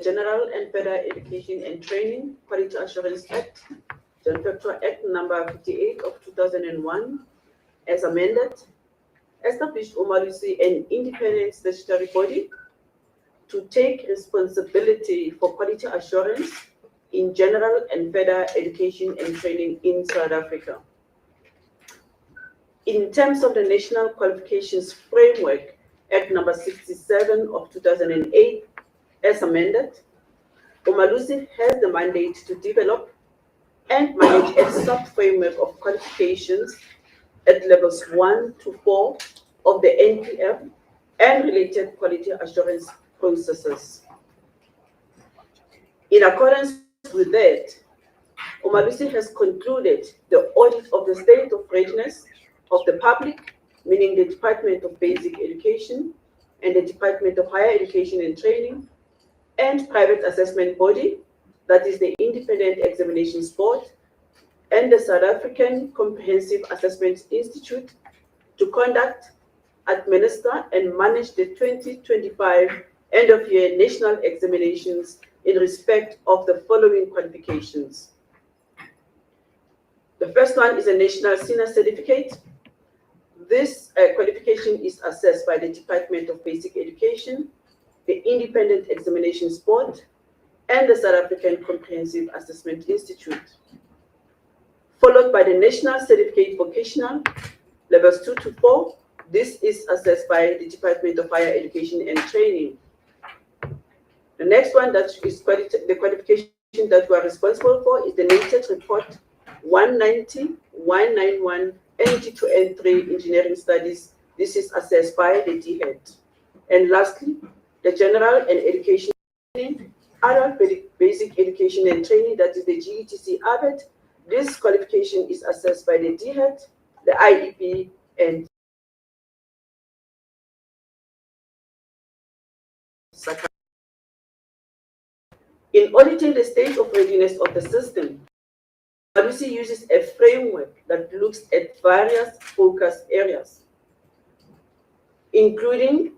General and Federal Education and Training Quality Assurance Act, John Factor Act number 58 of 2001, as amended, established Umalusi an independent statutory body to take responsibility for quality assurance in general and further education and training in South Africa. In terms of the National Qualifications Framework, Act number 67 of 2008, as amended, Umalusi has the mandate to develop and manage a sub-framework of qualifications at levels 1 to 4 of the NQF and related quality assurance processes. In accordance with that, Umalusi has concluded the audit of the state of readiness of the public, meaning the Department of Basic Education and the Department of Higher Education and Training, and private assessment body, that is the Independent Examinations Board, and the South African Comprehensive Assessment Institute, to conduct, administer, and manage the 2025 end-of-year national examinations in respect of the following qualifications. The first one is a National Senior Certificate. This qualification is assessed by the Department of Basic Education, the Independent Examinations Board, and the South African Comprehensive Assessment Institute. Followed by the National Certificate Vocational, levels 2 to 4. This is assessed by the Department of Higher Education and Training. The next one that is the qualification that we are responsible for is the NATED Report 190, 191, NG2 N3 Engineering Studies. This is assessed by the DHET. And lastly, the General and Education Training, Adult Basic Education and Training, that is the GETC ABET. This qualification is assessed by the DHET, the IEP, and SACA. In auditing the state of readiness of the system, Umalusi uses a framework that looks at various focus areas, including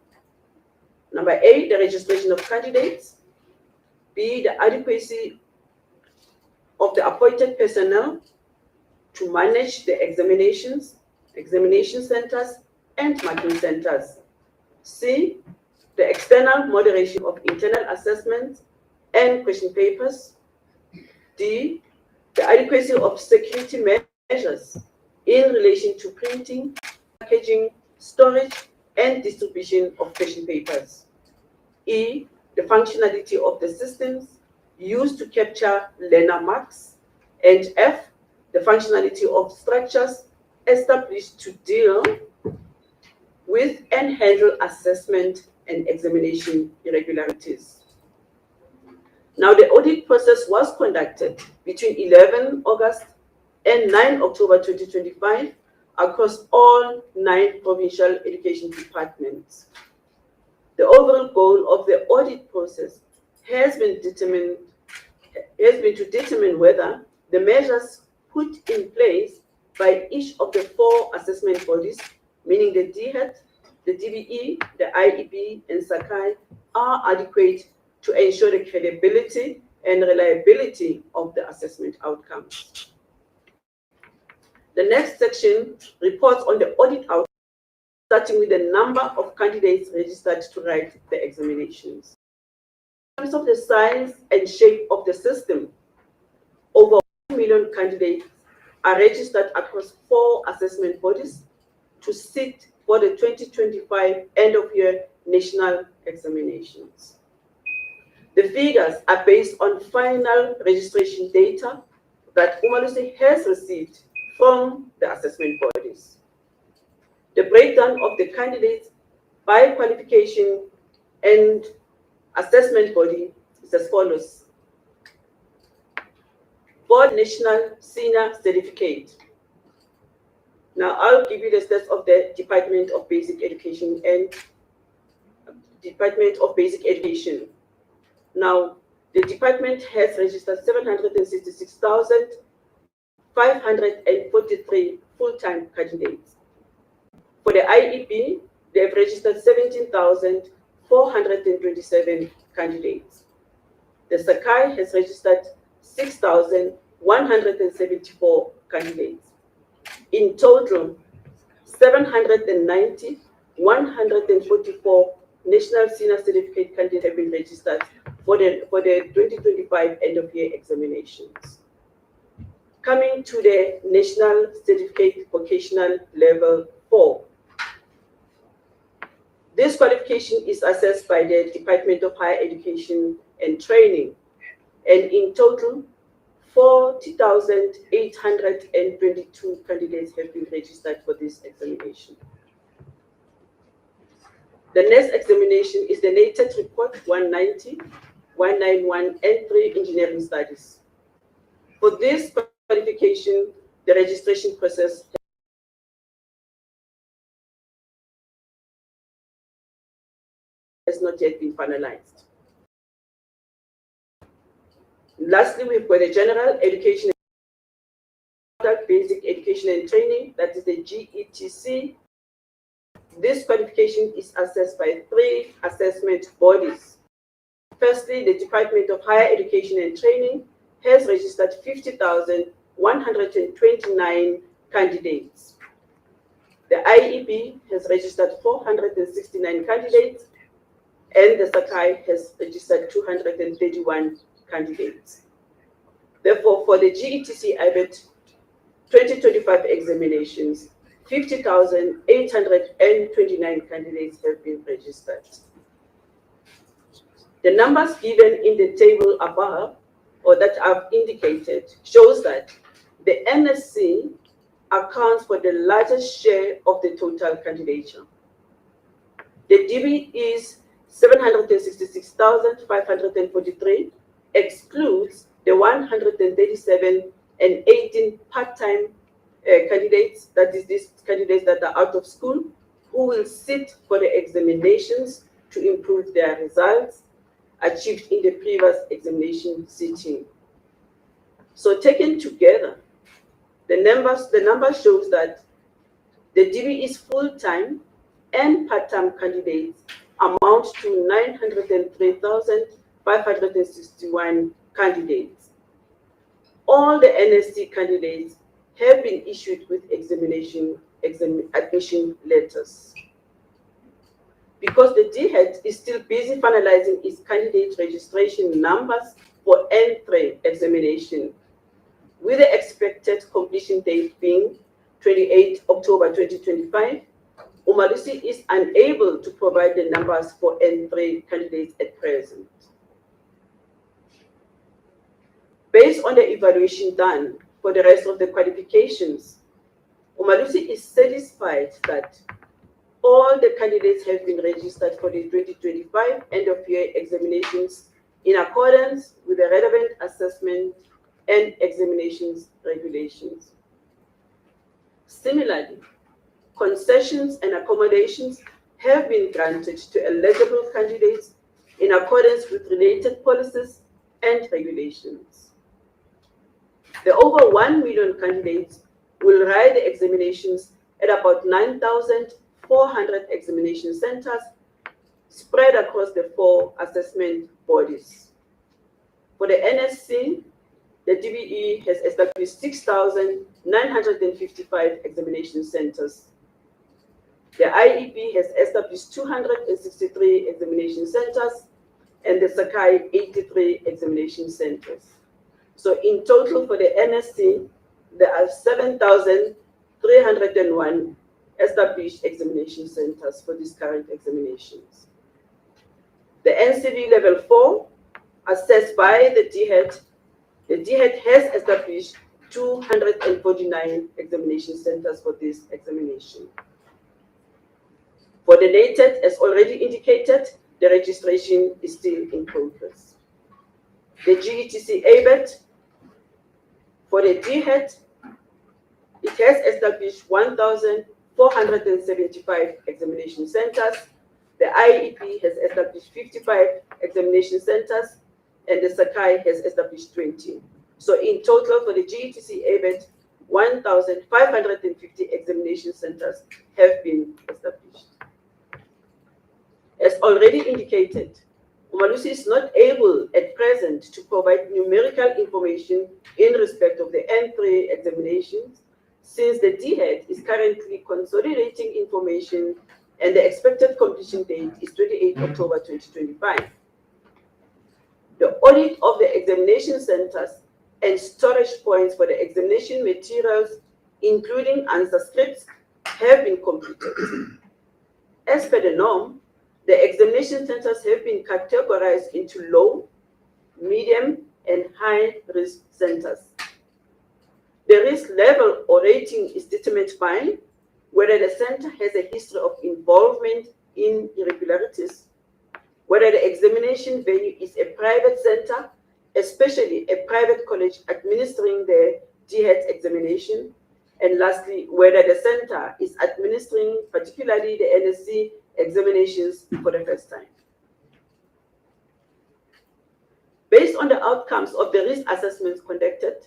number A, the registration of candidates, B, the adequacy of the appointed personnel to manage the examinations, examination centers, and marking centers, C, the external moderation of internal assessments and question papers, D, the adequacy of security measures in relation to printing, packaging, storage, and distribution of question papers, E, the functionality of the systems used to capture learner marks, and F, the functionality of structures established to deal with and handle assessment and examination irregularities. Now, the audit process was conducted between 11 August and 9 October 2025 across all 9 provincial education departments. The overall goal of the audit process has been to determine whether the measures put in place by each of the 4 assessment bodies, meaning the DHET, the DBE, the IEB, and SACAI, are adequate to ensure the credibility and reliability of the assessment outcomes. The next section reports on the audit outcomes, starting with the number of candidates registered to write the examinations. In terms of the size and shape of the system, over 1 million candidates are registered across 4 assessment bodies to sit for the 2025 end-of-year national examinations. The figures are based on final registration data that Umalusi has received from the assessment bodies. The breakdown of the candidates by qualification and assessment body is as follows. For National Senior Certificate. Now, I'll give you the stats of the Department of Basic Education and Department of Basic Education. Now, the department has registered 766,543 full-time candidates. For the IEP, they have registered 17,427 candidates. The Sakai has registered 6,174 candidates. In total, 790, 144 national senior certificate candidates have been registered for the 2025 end of year examinations. Coming to the National Certificate Vocational Level 4. This qualification is assessed by the Department of Higher Education and Training, and in total, 40,822 candidates have been registered for this examination. The next examination is the NATED Report 190, 191, and 3 Engineering Studies. For this qualification, the registration process has not yet been finalized. Lastly, we've got the General Education, Basic Education and Training, that is the GETC. This qualification is assessed by 3 assessment bodies. Firstly, the Department of Higher Education and Training has registered 50,129 candidates. The IEB has registered 469 candidates, and the Sakai has registered 231 candidates. Therefore, for the GETC IBET 2025 examinations, 50,829 candidates have been registered. The numbers given in the table above, or that I've indicated, shows that the NSC accounts for the largest share of the total candidature. The DB is 766,543, excludes the 137 and 18 part-time candidates, that is these candidates that are out of school, who will sit for the examinations to improve their results achieved in the previous examination sitting. So taken together, the number shows that the DB is full-time and part-time candidates amount to 903,561 candidates. All the NSC candidates have been issued with admission letters. Because the DHET is still busy finalizing its candidate registration numbers for N3 examination, with the expected completion date being 28 October 2025, Umalusi is unable to provide the numbers for N3 candidates at present. Based on the evaluation done for the rest of the qualifications, Umalusi is satisfied that all the candidates have been registered for the 2025 end-of-year examinations in accordance with the relevant assessment and examinations regulations. Similarly, concessions and accommodations have been granted to eligible candidates in accordance with related policies and regulations. The over 1 million candidates will write the examinations at about 9,400 examination centers spread across the 4 assessment bodies. For the NSC, the DBE has established 6,955 examination centers. The IEP has established 263 examination centers, and the Sakai 83 examination centers. So in total for the NSC, there are 7,301 established examination centers for these current examinations. The NCV level 4, assessed by the DHET has established 249 examination centers for this examination. For the NATED, as already indicated, the registration is still in progress. The GETC ABET, for the DHET, it has established 1,475 examination centers. The IEP has established 55 examination centers, and the Sakai has established 20. So in total for the GETC ABET, 1,550 examination centers have been established. As already indicated, Umalusi is not able at present to provide numerical information in respect of the N3 examinations, since the DHET is currently consolidating information and the expected completion date is 28 October 2025. The audit of the examination centers and storage points for the examination materials, including answer scripts, have been completed. As per the norm, the examination centers have been categorized into low, medium, and high-risk centers. The risk level or rating is determined by whether the center has a history of involvement in irregularities, whether the examination venue is a private center, especially a private college administering the DHET examination, and lastly, whether the center is administering particularly the NSC examinations for the first time. Based on the outcomes of the risk assessments conducted,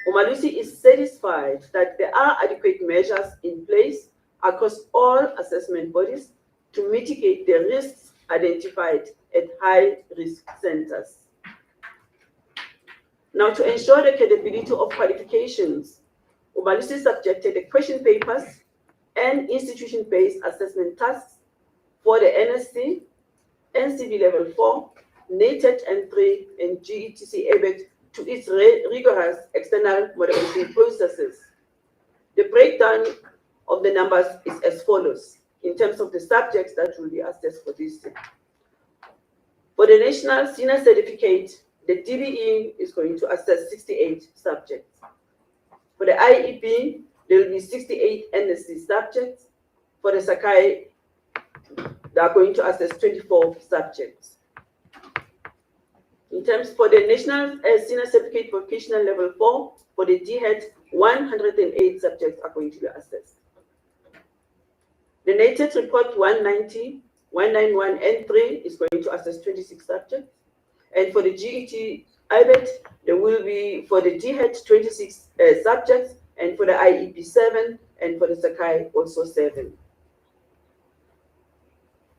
Umalusi is satisfied that there are adequate measures in place across all assessment bodies to mitigate the risks identified at high-risk centers. Now, to ensure the credibility of qualifications, Umalusi subjected the question papers and institution-based assessment tasks for the NSC, NCB Level 4, NATED N3, and GETC ABET to its rigorous external moderation processes. The breakdown of the numbers is as follows in terms of the subjects that will be assessed for this year. For the National Senior Certificate, the DBE is going to assess 68 subjects. For the IEP, there will be 68 NSC subjects. For the Sakai, they are going to assess 24 subjects. In terms for the National Senior Certificate Vocational Level 4, for the DHET, 108 subjects are going to be assessed. The NATED Report 190, 191, and 3 is going to assess 26 subjects. And for the GET IBET, there will be, for the DHET, 26 subjects, and for the IEP, 7, and for the Sakai, also 7.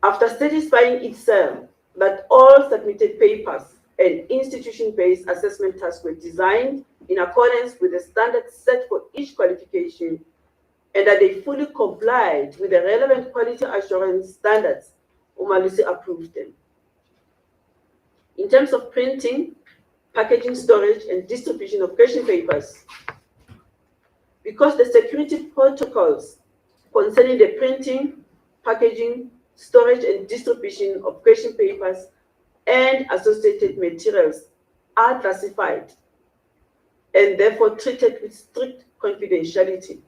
After satisfying itself that all submitted papers and institution-based assessment tasks were designed in accordance with the standards set for each qualification, and that they fully complied with the relevant quality assurance standards, Umalusi approved them. In terms of printing, packaging, storage, and distribution of question papers, because the security protocols concerning the printing, packaging, storage, and distribution of question papers and associated materials are classified and therefore treated with strict confidentiality,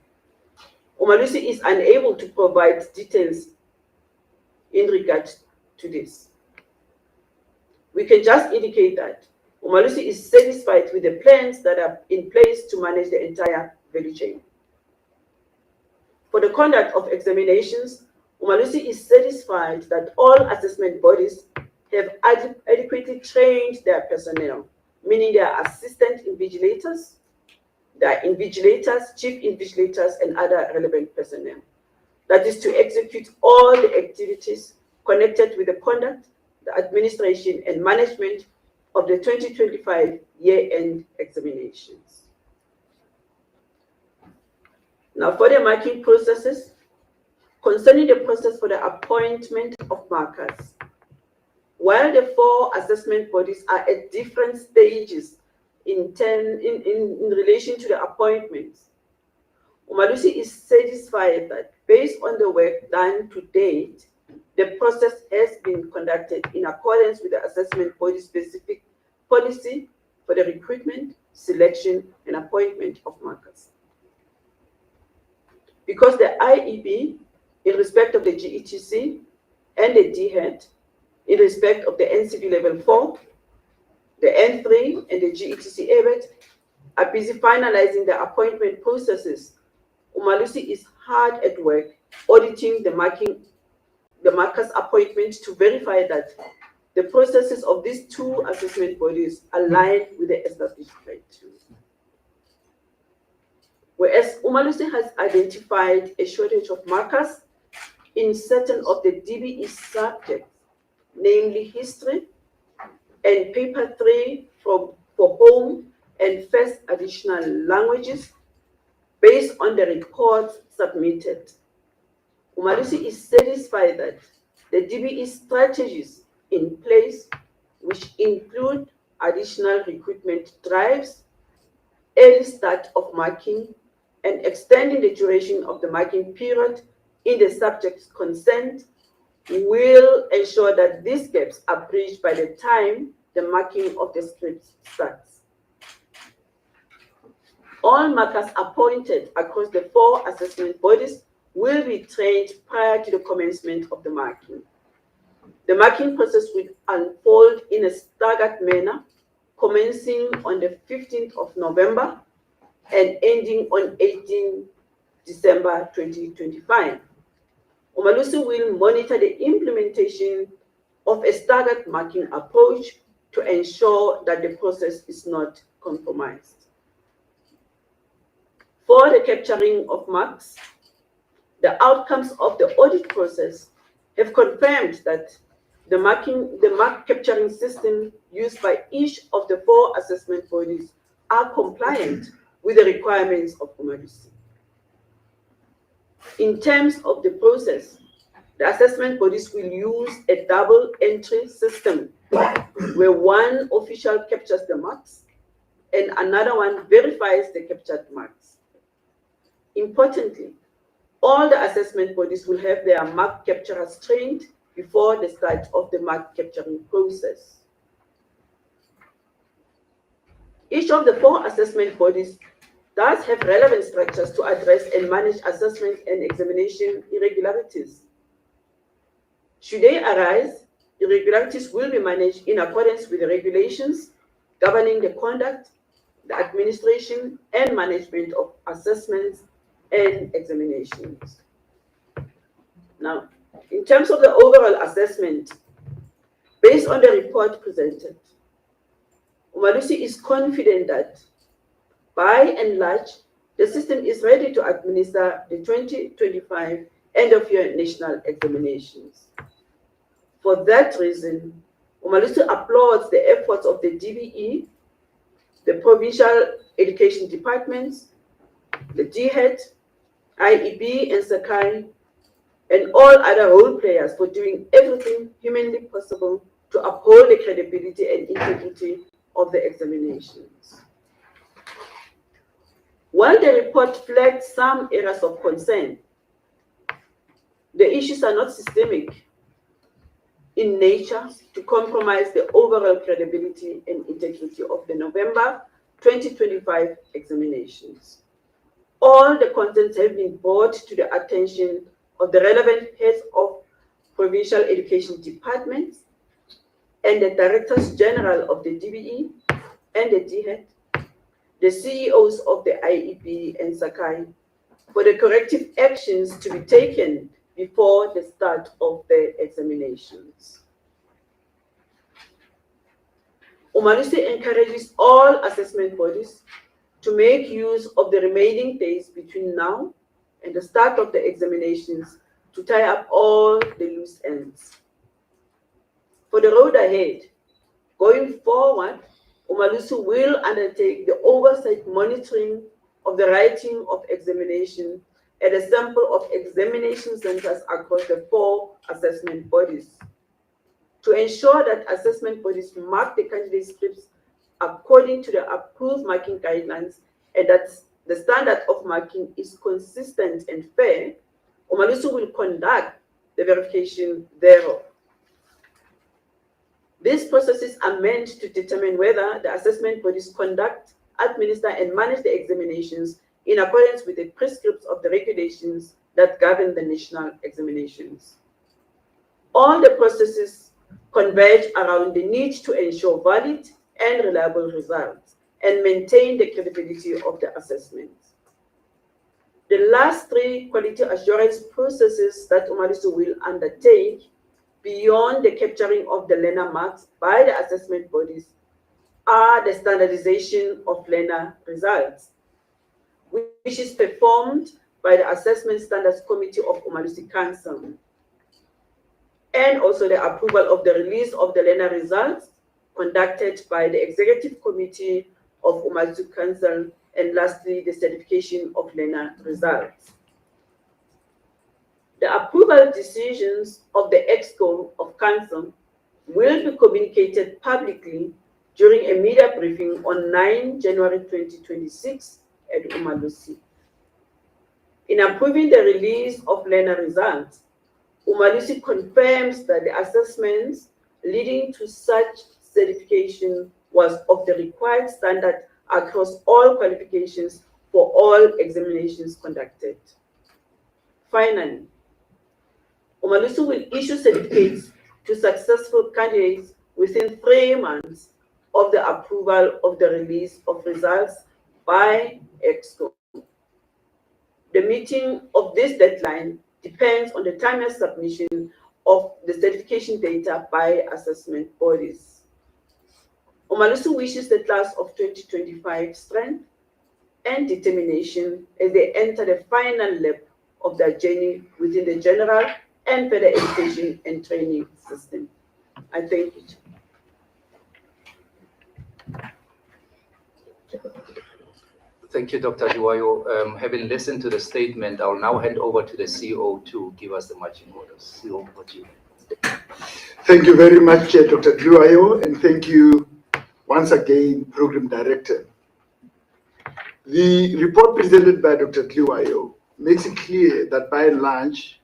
Umalusi is unable to provide details in regard to this. We can just indicate that Umalusi is satisfied with the plans that are in place to manage the entire value chain. For the conduct of examinations, Umalusi is satisfied that all assessment bodies have adequately trained their personnel, meaning their assistant invigilators, their invigilators, chief invigilators, and other relevant personnel. That is to execute all the activities connected with the conduct, the administration, and management of the 2025 year-end examinations. Now, for the marking processes, concerning the process for the appointment of markers, while the 4 assessment bodies are at different stages in relation to the appointments, Umalusi is satisfied that based on the work done to date, the process has been conducted in accordance with the assessment body specific policy for the recruitment, selection, and appointment of markers. Because the IEB, in respect of the GETC, and the DHET, in respect of the NCB Level 4, the N3, and the GETC ABET, are busy finalizing the appointment processes, Umalusi is hard at work auditing the markers' appointment to verify that the processes of these 2 assessment bodies align with the established criteria. Whereas Umalusi has identified a shortage of markers in certain of the DBE subjects, namely history and paper 3 and first additional languages based on the reports submitted. Umalusi is satisfied that the DBE strategies in place, which include additional recruitment drives, early start of marking, and extending the duration of the marking period in the subject's consent, will ensure that these gaps are bridged by the time the marking of the scripts starts. All markers appointed across the 4 assessment bodies will be trained prior to the commencement of the marking. The marking process will unfold in a staggered manner, commencing on the 15th of November and ending on 18 December 2025. Umalusi will monitor the implementation of a staggered marking approach to ensure that the process is not compromised. For the capturing of marks, the outcomes of the audit process have confirmed that the mark capturing system used by each of the 4 assessment bodies are compliant with the requirements of Umalusi. In terms of the process, the assessment bodies will use a double entry system where one official captures the marks and another one verifies the captured marks. Importantly, all the assessment bodies will have their mark capturers trained before the start of the mark capturing process. Each of the 4 assessment bodies does have relevant structures to address and manage assessment and examination irregularities. Should they arise, irregularities will be managed in accordance with the regulations governing the conduct, the administration, and management of assessments and examinations. Now, in terms of the overall assessment, based on the report presented, Umalusi is confident that, by and large, the system is ready to administer the 2025 end-of-year national examinations. For that reason, Umalusi applauds the efforts of the DBE, the provincial education departments, the DHET, IEB, and Sakai, and all other role players for doing everything humanly possible to uphold the credibility and integrity of the examinations. While the report flagged some areas of concern, the issues are not systemic in nature to compromise the overall credibility and integrity of the November 2025 examinations. All the contents have been brought to the attention of the relevant heads of provincial education departments and the directors general of the DBE and the DHET, the CEOs of the IEB and Sakai, for the corrective actions to be taken before the start of the examinations. Umalusi encourages all assessment bodies to make use of the remaining days between now and the start of the examinations to tie up all the loose ends. For the road ahead, going forward, Umalusi will undertake the oversight monitoring of the writing of examination at a sample of examination centers across the 4 assessment bodies to ensure that assessment bodies mark the candidate scripts according to the approved marking guidelines and that the standard of marking is consistent and fair. Umalusi will conduct the verification thereof. These processes are meant to determine whether the assessment bodies conduct, administer, and manage the examinations in accordance with the prescripts of the regulations that govern the national examinations. All the processes converge around the need to ensure valid and reliable results and maintain the credibility of the assessments. The last 3 quality assurance processes that Umalusi will undertake beyond the capturing of the learner marks by the assessment bodies are the standardization of learner results, which is performed by the Assessment Standards Committee of Umalusi Council, and also the approval of the release of the learner results conducted by the Executive Committee of Umalusi Council, and lastly, the certification of learner results. The approval decisions of the ExCo of Council will be communicated publicly during a media briefing on 9 January 2026 at Umalusi. In approving the release of learner results, Umalusi confirms that the assessments leading to such certification was of the required standard across all qualifications for all examinations conducted. Finally, Umalusi will issue certificates to successful candidates within 3 months of the approval of the release of results by ExCo. The meeting of this deadline depends on the timely submission of the certification data by assessment bodies. Umalusi wishes the class of 2025 strength and determination as they enter the final lap of their journey within the general and further education and training system. I thank you. Thank you, Dr. Liwayo. Having listened to the statement, I'll now hand over to the CEO to give us the marching orders. CEO, over to you. Thank you very much, Dr. Liwayo, and thank you once again, Program Director. The report presented by Dr. Liwayo makes it clear that by and large,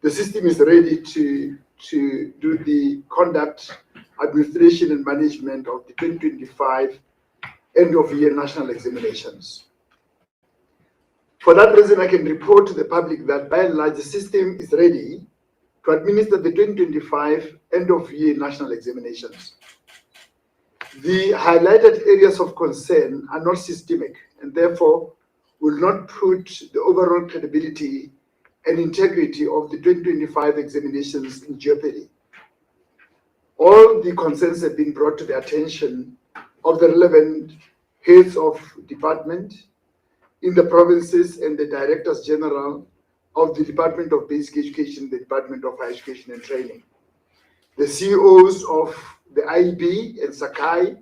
the system is ready to do the conduct, administration, and management of the 2025 end-of-year national examinations. For that reason, I can report to the public that by and large, the system is ready to administer the 2025 end-of-year national examinations. The highlighted areas of concern are not systemic and therefore will not put the overall credibility and integrity of the 2025 examinations in jeopardy. All the concerns have been brought to the attention of the relevant heads of department in the provinces and the directors general of the Department of Basic Education, the Department of Higher Education and Training, the CEOs of the IEB and Sakai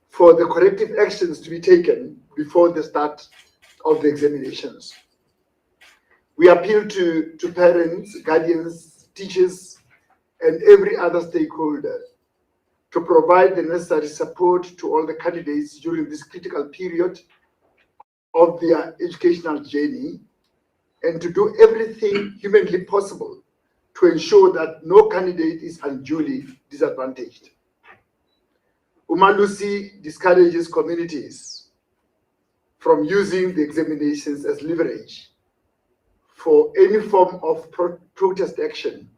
for the corrective actions to be taken before the start of the examinations. We appeal to parents, guardians, teachers, and every other stakeholder to provide the necessary support to all the candidates during this critical period of their educational journey and to do everything humanly possible to ensure that no candidate is unduly disadvantaged. Umalusi discourages communities from using the examinations as leverage for any form of protest action.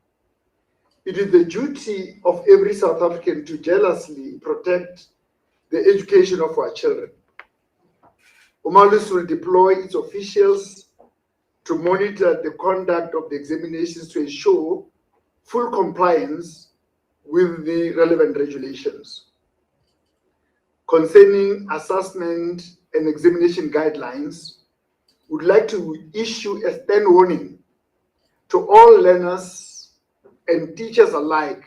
It is the duty of every South African to jealously protect the education of our children. Umalusi will deploy its officials to monitor the conduct of the examinations to ensure full compliance with the relevant regulations. Concerning assessment and examination guidelines, we would like to issue a stern warning to all learners and teachers alike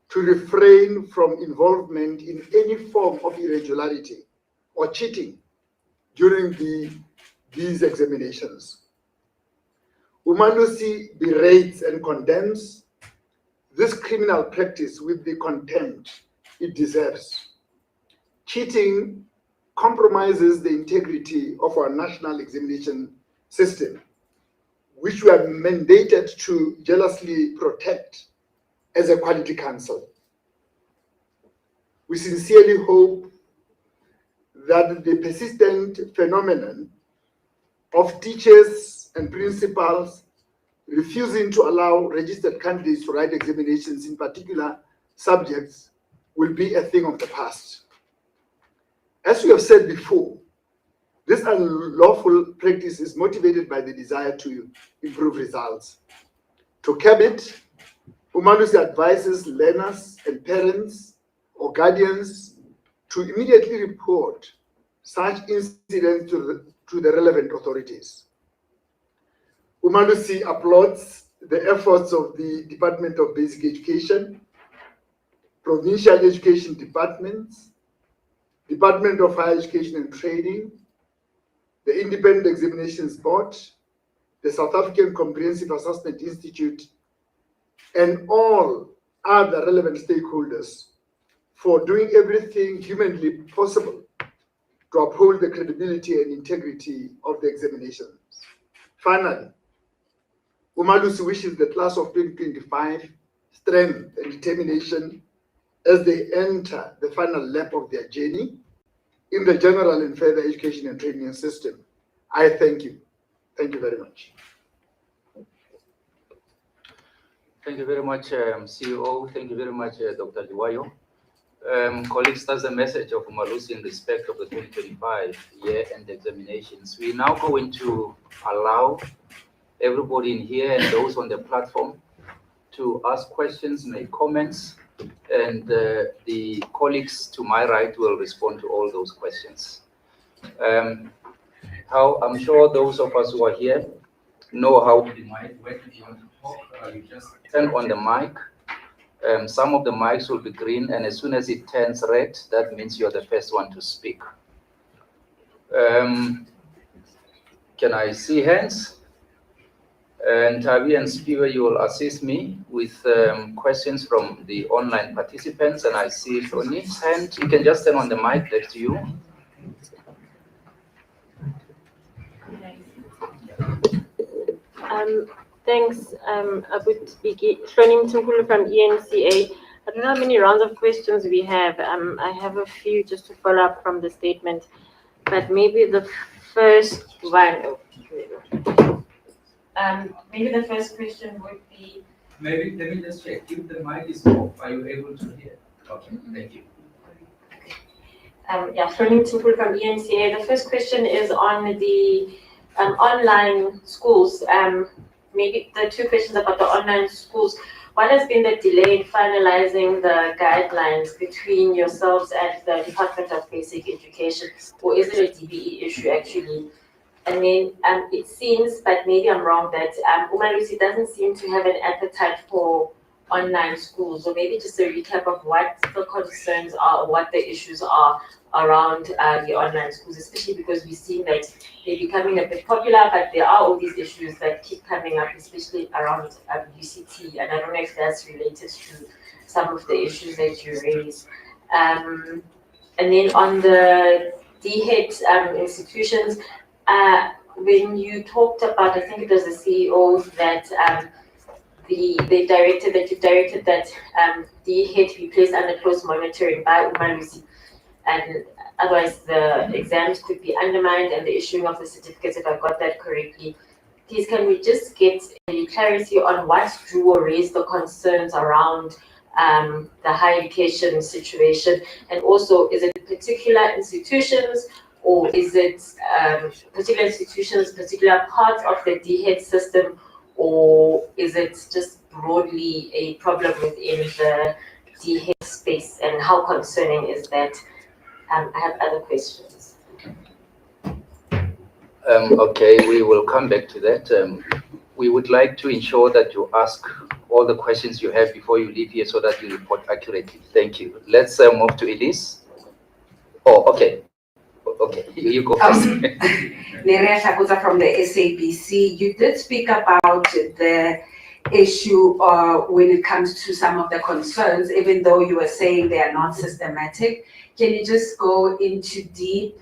to refrain from involvement in any form of irregularity or cheating during these examinations. Umalusi berates and condemns this criminal practice with the contempt it deserves. Cheating compromises the integrity of our national examination system, which we are mandated to jealously protect as a quality council. We sincerely hope that the persistent phenomenon of teachers and principals refusing to allow registered candidates to write examinations in particular subjects will be a thing of the past. As we have said before, this unlawful practice is motivated by the desire to improve results. To curb it, Umalusi advises learners and parents or guardians to immediately report such incidents to the relevant authorities. Umalusi applauds the efforts of the Department of Basic Education, provincial education departments, Department of Higher Education and Training, the Independent Examinations Board, the South African Comprehensive Assessment Institute, and all other relevant stakeholders for doing everything humanly possible to uphold the credibility and integrity of the examinations. Finally, Umalusi wishes the class of 2025 strength and determination as they enter the final lap of their journey in the general and further education and training system. I thank you. Thank you very much. Thank you very much, CEO. Thank you very much, Dr. Liwayo. Colleagues, that's the message of Umalusi in respect of the 2025 year-end examinations. We are now going to allow everybody in here and those on the platform to ask questions, make comments, and the colleagues to my right will respond to all those questions. I'm sure those of us who are here know how the mic works. If you want to talk, you just turn on the mic. Some of the mics will be green, and as soon as it turns red, that means you're the first one to speak. Can I see hands? And Tavi and Spiva, you will assist me with questions from the online participants. And I see Shoni's hand. You can just turn on the mic next to you. Thanks. I would begin. Shoni Mtunkulu from ENCA. I don't know how many rounds of questions we have. I have a few just to follow up from the statement, but maybe the first one. Maybe the first question would be. Maybe let me just check. If the mic is off, are you able to hear? Okay, thank you. Shoni Mtunkulu from ENCA. The first question is on the online schools. Maybe the two questions about the online schools. What has been the delay in finalizing the guidelines between yourselves and the Department of Basic Education? Or is it a DBE issue actually? And then it seems, but maybe I'm wrong, that Umalusi doesn't seem to have an appetite for online schools. So maybe just a recap of what the concerns are, what the issues are around the online schools, especially because we've seen that they're becoming a bit popular, but there are all these issues that keep coming up, especially around UCT, and I don't know if that's related to some of the issues that you raised. And then on the DHET institutions, when you talked about, I think it was the CEO that you directed that DHET be placed under close monitoring by Umalusi, and otherwise the exams could be undermined and the issuing of the certificates, if I got that correctly. Please, can we just get any clarity on what drew or raised the concerns around the higher education situation? And also, is it particular institutions, or is it particular institutions, particular parts of the DHET system, or is it just broadly a problem within the DHET space? And how concerning is that? I have other questions. Okay, we will come back to that. We would like to ensure that you ask all the questions you have before you leave here so that you report accurately. Thank you. Let's move to Elise. Oh, okay. Okay, you go first. Nerea Shakuza from the SABC. You did speak about the issue when it comes to some of the concerns, even though you were saying they are not systematic. Can you just go into deep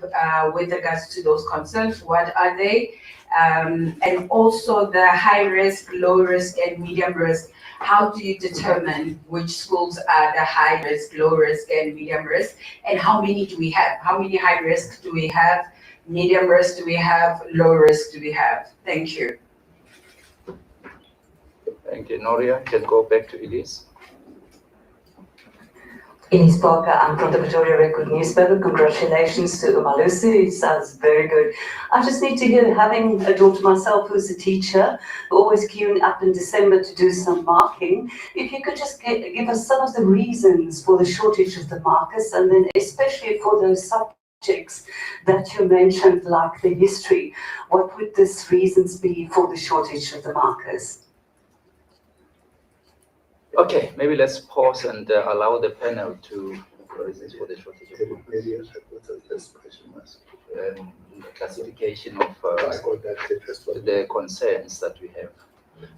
with regards to those concerns? What are they? And also the high risk, low risk, and medium risk. How do you determine which schools are the high risk, low risk, and medium risk? And how many do we have? How many high risk do we have? Medium risk do we have? Low risk do we have? Thank you. Thank you, Noria. Can go back to Elise. Elise Parker, I'm from the Pretoria Record newspaper. Congratulations to Umalusi. It sounds very good. I just need to hear, having a daughter myself who's a teacher, always queuing up in December to do some marking, if you could just give us some of the reasons for the shortage of the markers, and then especially for those subjects that you mentioned, like the history, what would these reasons be for the shortage of the markers? Okay, maybe let's pause and allow the panel to reasons for the shortage of food. Areas, what's the first question was? Classification of I got that the first one. the concerns that we have.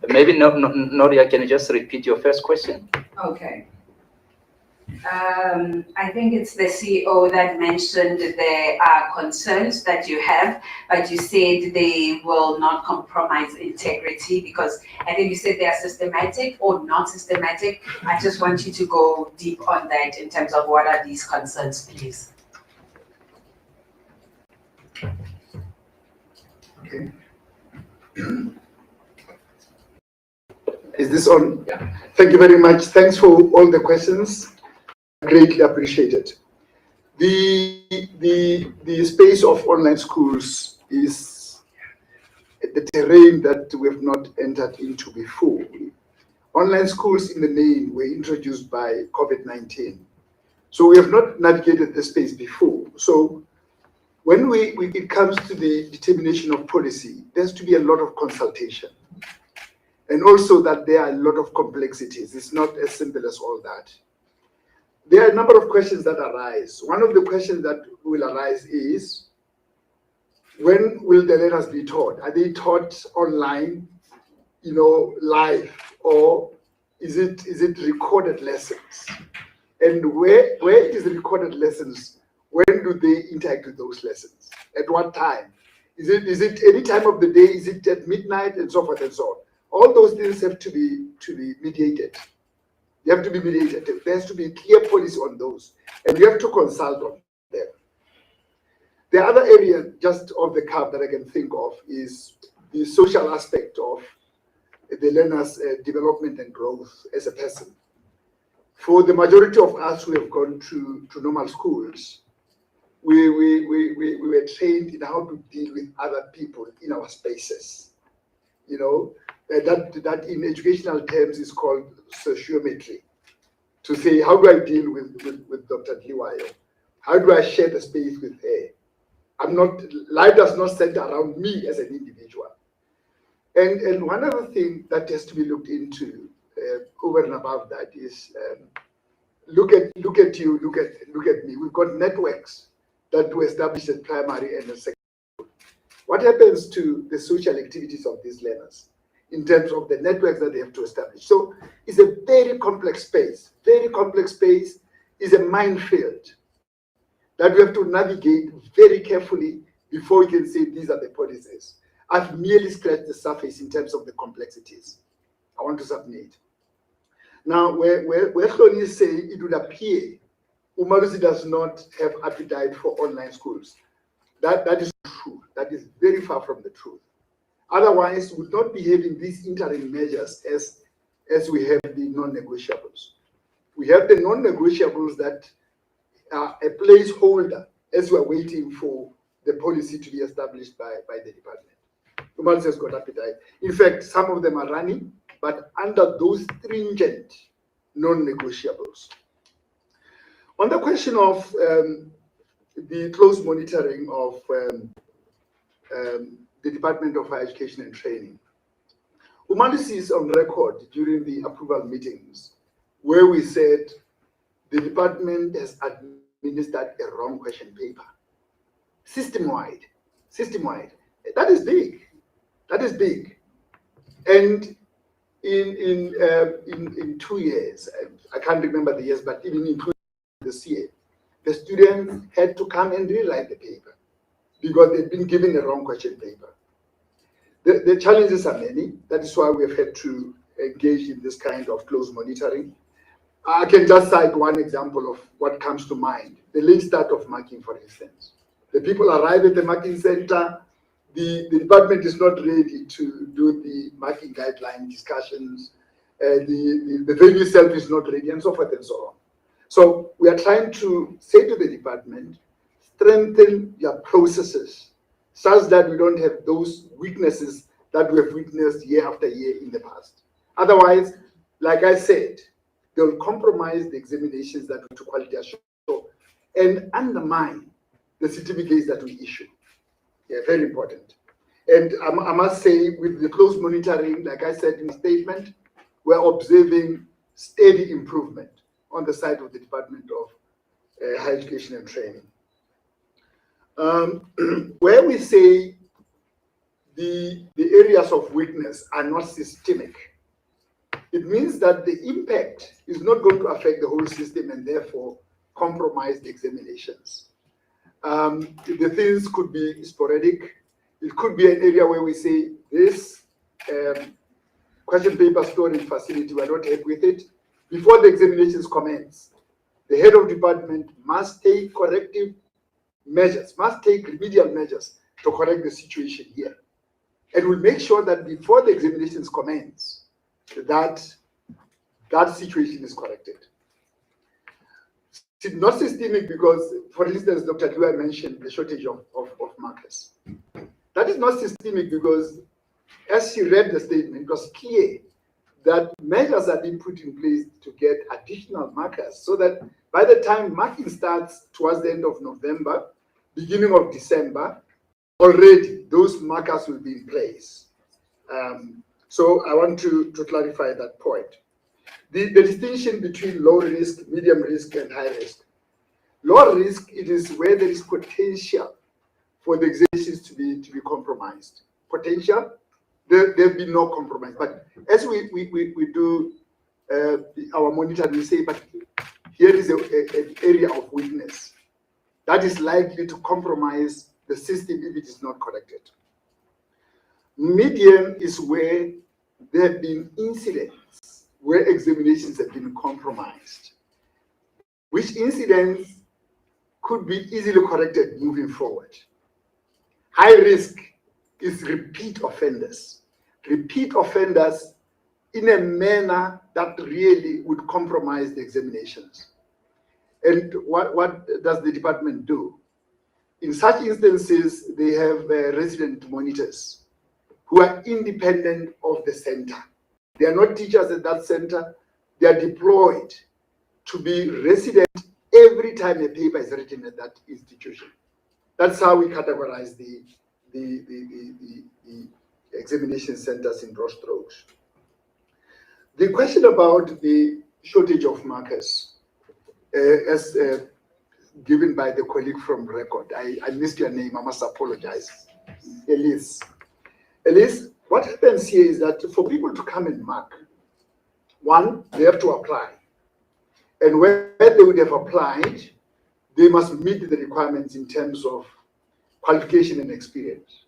Maybe Noria, can you just repeat your first question? Okay. I think it's the CEO that mentioned there are concerns that you have, but you said they will not compromise integrity because I think you said they are systematic or not systematic. I just want you to go deep on that in terms of what are these concerns, please. Okay. Is this on? Yeah. Thank you very much. Thanks for all the questions. Greatly appreciated. The space of online schools is the terrain that we have not entered into before. Online schools in the main were introduced by COVID-19. So we have not navigated the space before. So when it comes to the determination of policy, there has to be a lot of consultation. And also that there are a lot of complexities. It's not as simple as all that. There are a number of questions that arise. One of the questions that will arise is, when will the learners be taught? Are they taught online, live, or is it recorded lessons? And where is the recorded lessons? When do they interact with those lessons? At what time? Is it any time of the day? Is it at midnight, and so forth and so on? All those things have to be mediated. They have to be mediated. There has to be clear policy on those, and you have to consult on them. The other area, just off the cuff, that I can think of is the social aspect of the learner's development and growth as a person. For the majority of us who have gone to normal schools, we were trained in how to deal with other people in our spaces. That in educational terms is called sociometry. To say, how do I deal with Dr. Liwayo? How do I share the space with her? Life does not center around me as an individual. And one other thing that has to be looked into over and above that is look at you, look at me. We've got networks that were established at primary and secondary. What happens to the social activities of these learners in terms of the networks that they have to establish? So it's a very complex space. Very complex space is a minefield that we have to navigate very carefully before we can say these are the policies. I've merely scratched the surface in terms of the complexities I want to submit. Now, where Hloni is saying it would appear Umalusi does not have appetite for online schools. That is true. That is very far from the truth. Otherwise, we would not be having these interim measures as we have the non-negotiables. We have the non-negotiables that are a placeholder as we are waiting for the policy to be established by the department. Umalusi has got appetite. In fact, some of them are running, but under those stringent non-negotiables. On the question of the close monitoring of the Department of Higher Education and Training, Umalusi is on record during the approval meetings where we said the department has administered a wrong question paper, system-wide. That is big. That is big. And in 2 years, I can't remember the years, but even in 2 years this year, the students had to come and rewrite the paper because they've been given a wrong question paper. The challenges are many. That is why we've had to engage in this kind of close monitoring. I can just cite one example of what comes to mind. The late start of marking, for instance. The people arrive at the marking center, the department is not ready to do the marking guideline discussions, the venue itself is not ready, and so forth and so on. So we are trying to say to the department, strengthen your processes such that we don't have those weaknesses that we have witnessed year after year in the past. Otherwise, like I said, they'll compromise the examinations that we to quality assurance and undermine the certificates that we issue. Yeah, very important. And I must say, with the close monitoring, like I said in the statement, we're observing steady improvement on the side of the Department of higher education and training. Where we say the areas of weakness are not systemic, it means that the impact is not going to affect the whole system and therefore compromise the examinations. The things could be sporadic. It could be an area where we say this question paper storage facility, we're not happy with it. Before the examinations commence, the head of department must take corrective measures, must take remedial measures to correct the situation here. And we'll make sure that before the examinations commence, that situation is corrected. It's not systemic because, for instance, Dr. Liwa mentioned the shortage of markers. That is not systemic because, as she read the statement, it was clear that measures are being put in place to get additional markers so that by the time marking starts towards the end of November, beginning of December, already those markers will be in place. So I want to clarify that point. The distinction between low risk, medium risk, and high risk. Low risk, it is where there is potential for the examinations to be compromised. Potential, there'll be no compromise. But as we do our monitoring, we say, but here is an area of weakness that is likely to compromise the system if it is not corrected. Medium is where there have been incidents where examinations have been compromised, which incidents could be easily corrected moving forward. High risk is repeat offenders. Repeat offenders in a manner that really would compromise the examinations. And what does the department do? In such instances, they have resident monitors who are independent of the center. They are not teachers at that center. They are deployed to be resident every time a paper is written at that institution. That's how we categorize the examination centers in broad strokes. The question about the shortage of markers, as given by the colleague from Record, I missed your name, I must apologize. Elise. Elise, what happens here is that for people to come and mark, one, they have to apply. And where they would have applied, they must meet the requirements in terms of qualification and experience.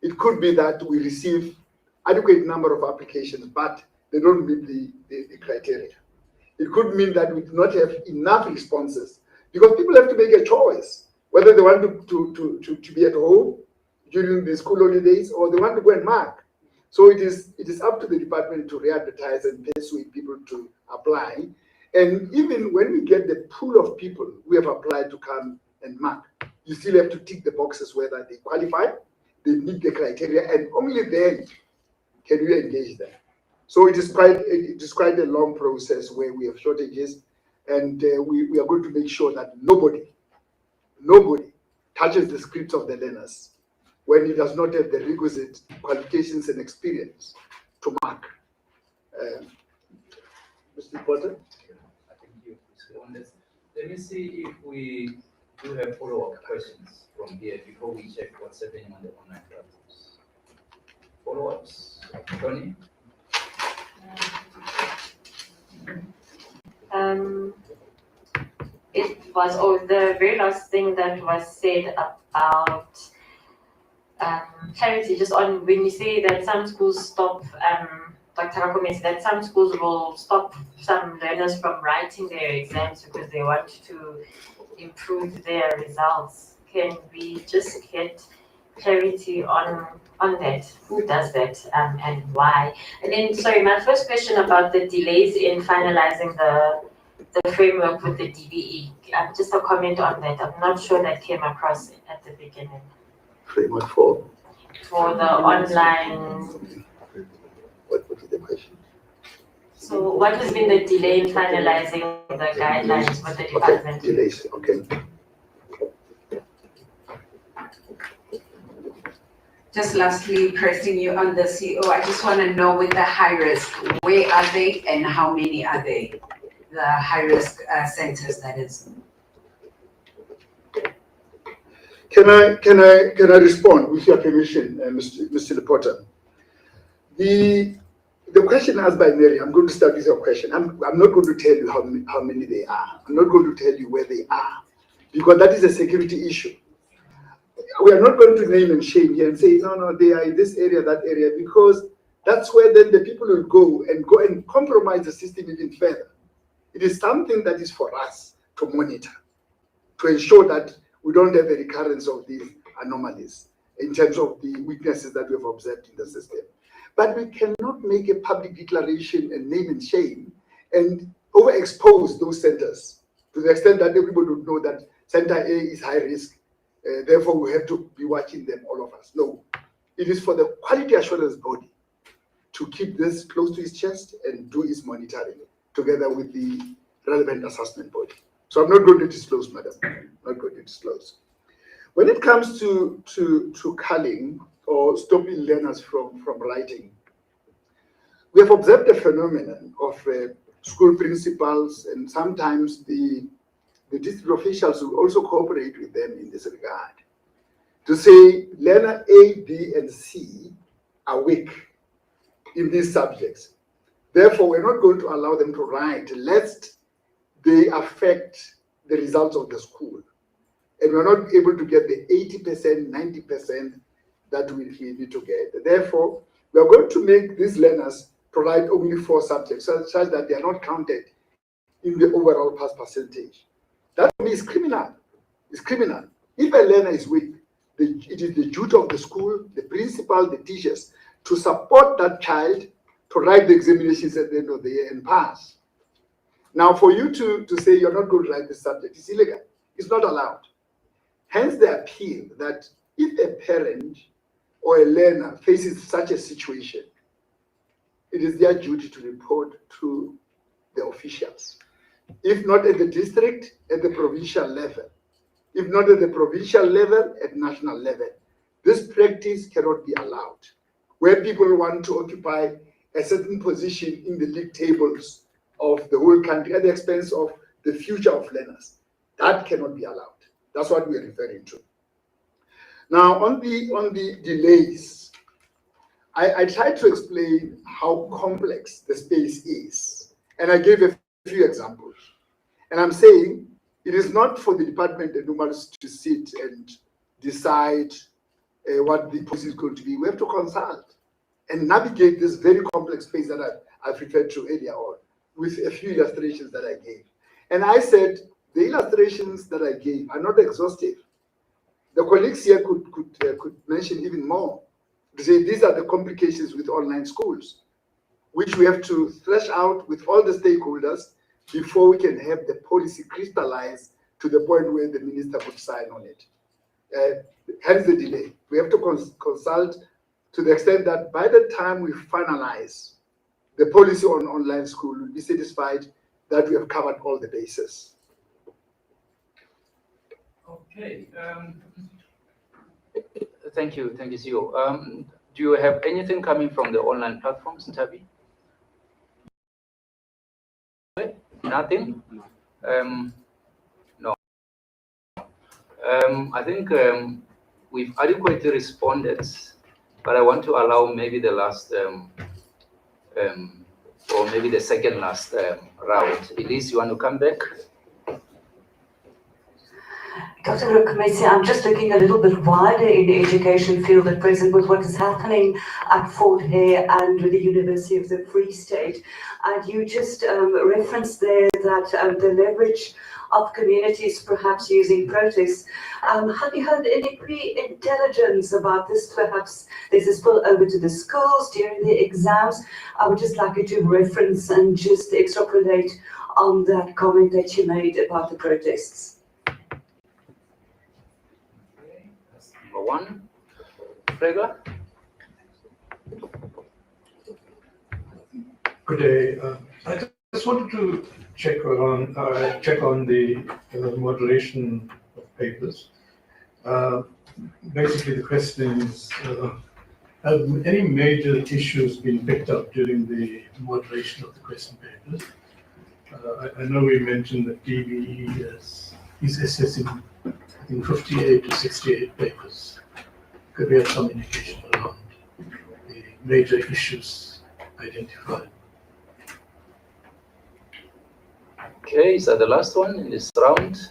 It could be that we receive adequate number of applications, but they don't meet the criteria. It could mean that we do not have enough responses because people have to make a choice whether they want to be at home during the school holidays or they want to go and mark. So it is up to the department to re-advertise and persuade people to apply. And even when we get the pool of people who have applied to come and mark, you still have to tick the boxes whether they qualify, they meet the criteria, and only then can we engage them. So it is quite a long process where we have shortages, and we are going to make sure that nobody touches the scripts of the learners when he does not have the requisite qualifications and experience to mark. Mr. Potter? I think you on this. Let me see if we do have follow-up questions from here before we check what's happening on the online platforms. Follow-ups, Tony? It was the very last thing that was said about clarity, just on when you say that some schools stop, Dr. Rako mentioned that some schools will stop some learners from writing their exams because they want to improve their results. Can we just get clarity on that? Who does that and why? And then, sorry, my first question about the delays in finalizing the framework with the DBE. Just a comment on that. I'm not sure that came across at the beginning. Framework for the online. What is the question? So what has been the delay in finalizing the guidelines for the department? Okay, delays, okay. Just lastly, pressing you on the CO, I just want to know with the high risk, where are they and how many are they? The high risk centers, that is. Can I respond with your permission, Mr. Reporter? The question asked by Mary, I'm going to start with your question. I'm not going to tell you how many they are. I'm not going to tell you where they are, because that is a security issue. We are not going to name and shame here and say, no, they are in this area, that area, because that's where then the people will go and compromise the system even further. It is something that is for us to monitor, to ensure that we don't have a recurrence of these anomalies in terms of the weaknesses that we have observed in the system. But we cannot make a public declaration and name and shame and overexpose those centers to the extent that everybody would know that Center A is high risk. Therefore, we have to be watching them, all of us. No, it is for the quality assurance body to keep this close to its chest and do its monitoring together with the relevant assessment body. So I'm not going to disclose, madam. I'm not going to disclose. When it comes to culling or stopping learners from writing, we have observed a phenomenon of school principals, and sometimes the district officials will also cooperate with them in this regard, to say learner A, B, and C are weak in these subjects. Therefore, we're not going to allow them to write lest they affect the results of the school. And we're not able to get the 80%, 90% that we need to get. Therefore, we are going to make these learners to write only 4 subjects, such that they are not counted in the overall pass percentage. That for me is criminal. It's criminal. If a learner is weak, it is the duty of the school, the principal, the teachers, to support that child to write the examinations at the end of the year and pass. Now, for you to say you're not going to write the subject is illegal. It's not allowed. Hence the appeal that if a parent or a learner faces such a situation, it is their duty to report to the officials. If not at the district, at the provincial level. If not at the provincial level, at national level. This practice cannot be allowed. Where people want to occupy a certain position in the league tables of the whole country at the expense of the future of learners, that cannot be allowed. That's what we're referring to. Now, on the delays, I tried to explain how complex the space is, and I gave a few examples. And I'm saying it is not for the department and Umalusi to sit and decide what the policy is going to be. We have to consult and navigate this very complex space that I've referred to earlier on with a few illustrations that I gave. And I said the illustrations that I gave are not exhaustive. The colleagues here could mention even more. To say these are the complications with online schools, which we have to thresh out with all the stakeholders before we can have the policy crystallized to the point where the minister would sign on it. Hence the delay. We have to consult to the extent that by the time we finalize the policy on online school, we'll be satisfied that we have covered all the bases. Okay. Thank you, CEO. Do you have anything coming from the online platforms, Ntabi? Nothing? No. I think we've adequately responded, but I want to allow maybe the last, or maybe the second last round. Elise, you want to come back? Dr. Rukumesi, I'm just looking a little bit wider in the education field at present with what is happening at Fort Hare and with the University of the Free State. And you just referenced there that the leverage of communities perhaps using protests. Have you had any pre-intelligence about this? Perhaps there's a spill over to the schools during the exams. I would just like you to reference and just extrapolate on that comment that you made about the protests. Number one, Frega. Good day. I just wanted to check on the moderation of papers. Basically, the question is, have any major issues been picked up during the moderation of the question papers? I know we mentioned that DBE is assessing I think 58 to 68 papers. Could we have some indication around the major issues identified? Okay, is that the last one in this round?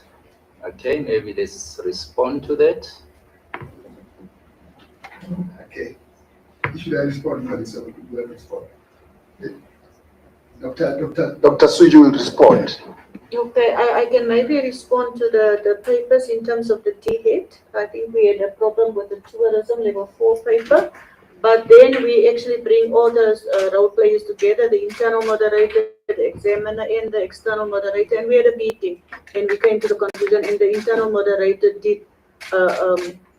Okay, maybe let's respond to that. Okay. Should I respond, Melissa? Will I respond? Dr. Suji will respond. Okay, I can maybe respond to the papers in terms of the T-head. I think we had a problem with the tourism level 4 paper, but then we actually bring all the role players together, the internal moderator, the examiner, and the external moderator, and we had a meeting, and we came to the conclusion, and the internal moderator did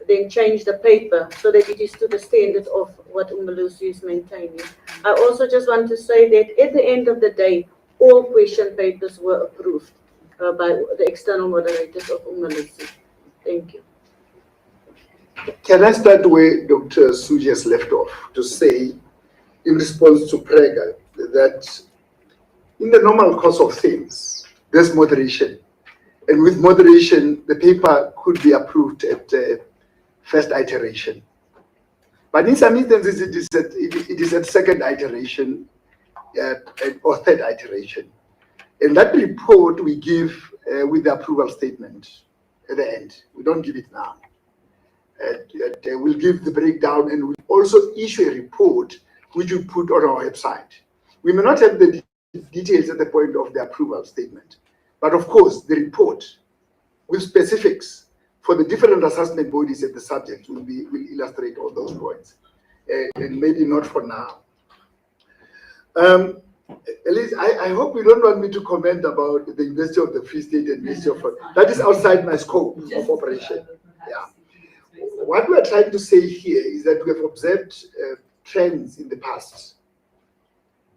then change the paper so that it is to the standard of what Umalusi is maintaining. I also just want to say that at the end of the day, all question papers were approved by the external moderators of Umalusi. Thank you. Can I start where Dr. Suji has left off to say, in response to Prega, that in the normal course of things, there's moderation. And with moderation, the paper could be approved at the first iteration. But in some instances, it is at second iteration or third iteration. And that report we give with the approval statement at the end. We don't give it now. We'll give the breakdown, and we'll also issue a report which we put on our website. We may not have the details at the point of the approval statement, but of course, the report with specifics for the different assessment bodies at the subject will illustrate all those points, and maybe not for now. Elise, I hope you don't want me to comment about the University of the Free State and Ministry of that is outside my scope of operation. Yeah. What we are trying to say here is that we have observed trends in the past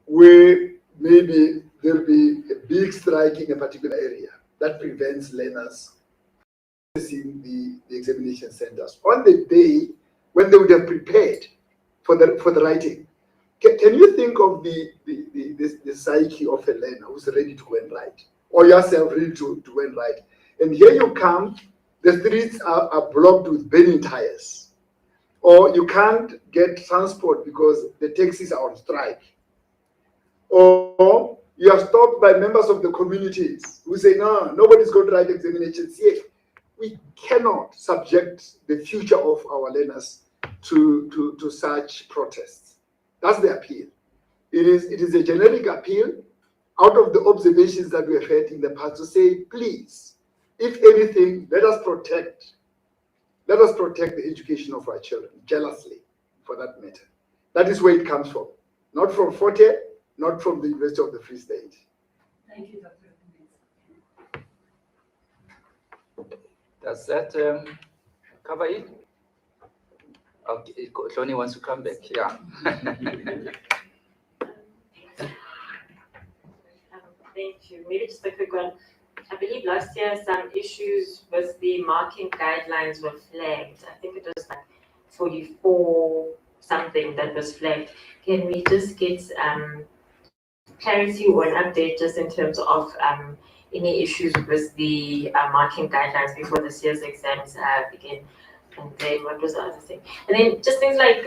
where maybe there'll be a big strike in a particular area that prevents learners accessing the examination centers on the day when they would have prepared for the writing. Can you think of the psyche of a learner who's ready to go and write, or yourself ready to go and write? And here you come, the streets are blocked with burning tires, or you can't get transport because the taxis are on strike, or you are stopped by members of the communities who say, no, nobody's going to write examinations here. We cannot subject the future of our learners to such protests. That's the appeal. It is a generic appeal out of the observations that we have had in the past to say, please, if anything, let us protect the education of our children, jealously, for that matter. That is where it comes from. Not from Forte, not from the University of the Free State. Thank you, Dr. Does that cover it? Okay, Tony wants to come back. Yeah. Thank you. Maybe just a quick one. I believe last year some issues with the marking guidelines were flagged. I think it was like 44 something that was flagged. Can we just get clarity or an update just in terms of any issues with the marking guidelines before this year's exams begin? And then what was the other thing? And then just things like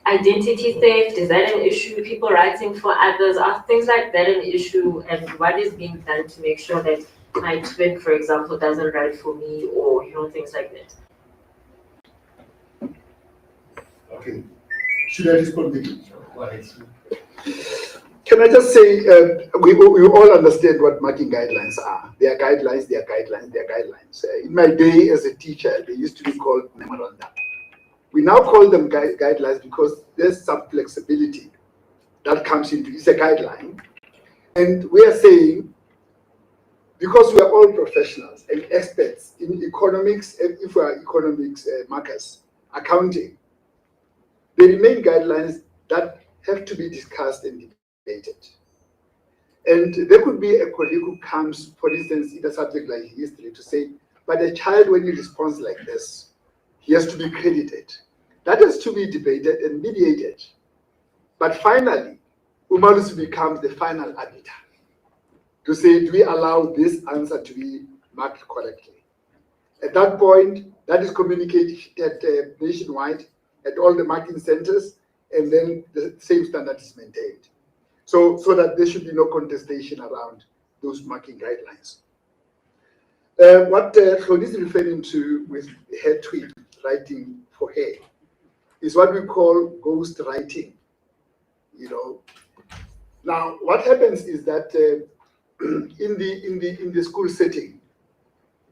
identity theft, is that an issue? People writing for others, are things like that an issue? And what is being done to make sure that my twin, for example, doesn't write for me, or things like that? Okay. Should I respond to you? Can I just say, we all understand what marking guidelines are. They are guidelines, they are guidelines, they are guidelines. In my day as a teacher, they used to be called memoranda. We now call them guidelines because there's some flexibility that comes into it. It's a guideline. And we are saying, because we are all professionals and experts in economics, if we are economics markers, accounting, they remain guidelines that have to be discussed and debated. And there could be a colleague who comes, for instance, in a subject like history to say, but a child, when he responds like this, he has to be credited. That has to be debated and mediated. But finally, Umalusi becomes the final arbiter to say, do we allow this answer to be marked correctly? At that point, that is communicated nationwide at all the marking centers, and then the same standard is maintained. So that there should be no contestation around those marking guidelines. What Claude is referring to with hair tweet writing for hair is what we call ghost writing. Now what happens is that in the school setting,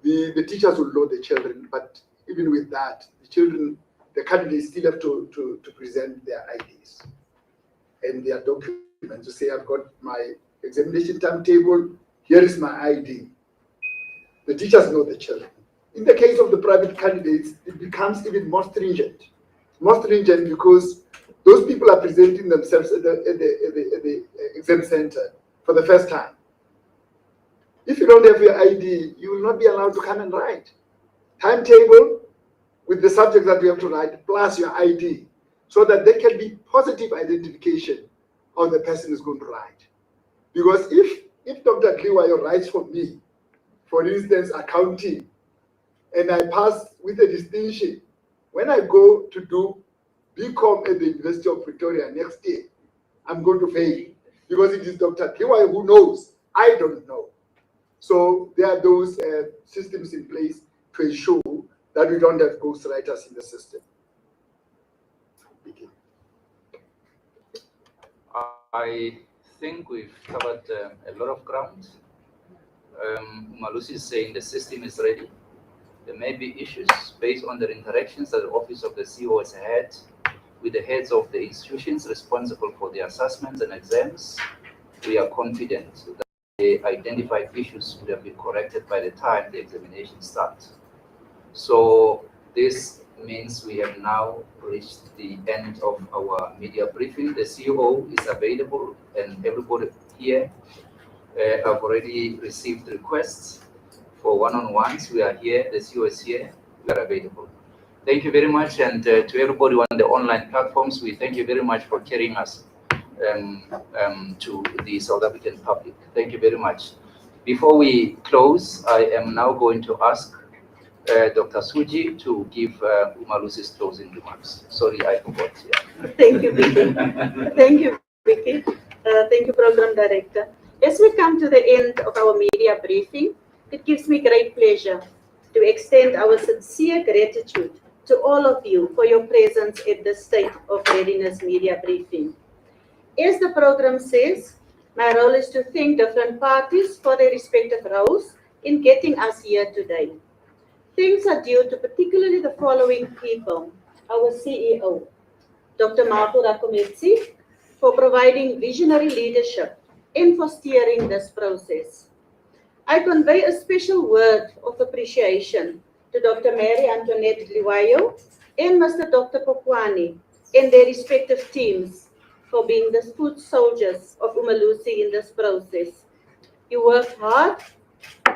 the teachers will know the children, but even with that, the candidates still have to present their IDs and their documents to say, I've got my examination timetable, here is my ID. The teachers know the children. In the case of the private candidates, it becomes even more stringent. More stringent because those people are presenting themselves at the exam center for the first time. If you don't have your ID, you will not be allowed to come and write. Timetable with the subject that you have to write, plus your ID, so that there can be positive identification of the person who's going to write. Because if Dr. Kliwayo writes for me, for instance, accounting, and I pass with a distinction, when I go to do BCom at the University of Pretoria next year, I'm going to fail because it is Dr. Kliwayo who knows. I don't know. So there are those systems in place to ensure that we don't have ghostwriters in the system. I think we've covered a lot of ground. Umalusi is saying the system is ready. There may be issues based on the interactions that the Office of the CEO has had with the heads of the institutions responsible for the assessments and exams. We are confident that the identified issues would have been corrected by the time the examination starts. So this means we have now reached the end of our media briefing. The CEO is available, and everybody here have already received requests for one-on-ones. We are here, the CEO is here, we are available. Thank you very much, and to everybody on the online platforms, we thank you very much for carrying us to the South African public. Thank you very much. Before we close, I am now going to ask Dr. Suji to give Umalusi's closing remarks. Sorry, I forgot. Yeah. Thank you, Vicky. Thank you, Vicky. Thank you, Program Director. As we come to the end of our media briefing, it gives me great pleasure to extend our sincere gratitude to all of you for your presence at the State of Readiness media briefing. As the program says, my role is to thank different parties for their respective roles in getting us here today. Thanks are due to particularly the following people: our CEO, Dr. Marco Rakometsi, for providing visionary leadership and for steering this process. I convey a special word of appreciation to Dr. Mary Antoinette Liwayo and Mr. Dr. Pokwani and their respective teams for being the foot soldiers of Umalusi in this process. You worked hard,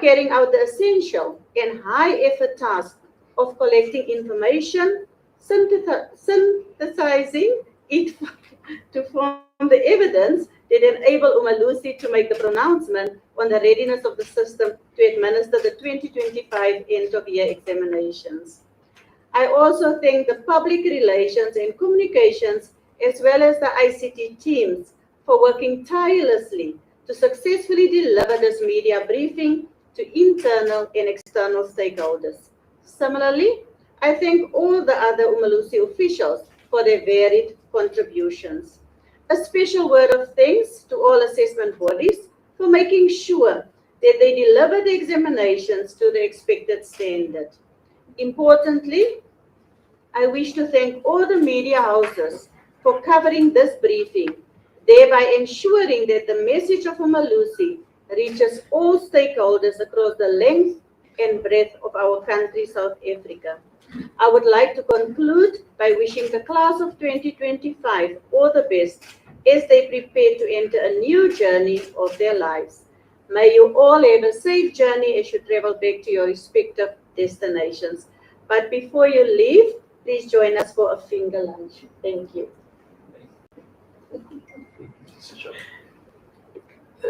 carrying out the essential and high-effort task of collecting information, synthesizing it to form the evidence that enable Umalusi to make the pronouncement on the readiness of the system to administer the 2025 end-of-year examinations. I also thank the public relations and communications as well as the ICT teams for working tirelessly to successfully deliver this media briefing to internal and external stakeholders. Similarly, I thank all the other Umalusi officials for their varied contributions. A special word of thanks to all assessment bodies for making sure that they deliver the examinations to the expected standard. Importantly, I wish to thank all the media houses for covering this briefing, thereby ensuring that the message of Umalusi reaches all stakeholders across the length and breadth of our country, South Africa. I would like to conclude by wishing the class of 2025 all the best as they prepare to enter a new journey of their lives. May you all have a safe journey as you travel back to your respective destinations. But before you leave, please join us for a finger lunch. Thank you.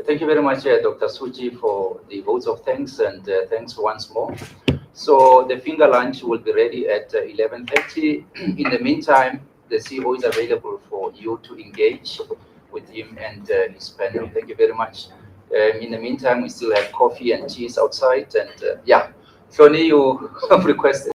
Thank you very much, Dr. Suji, for the votes of thanks, and thanks once more. So the finger lunch will be ready at 11:30. In the meantime, the CEO is available for you to engage with him and his panel. Thank you very much. In the meantime, we still have coffee and cheese outside. And yeah, Shoni, you have requested.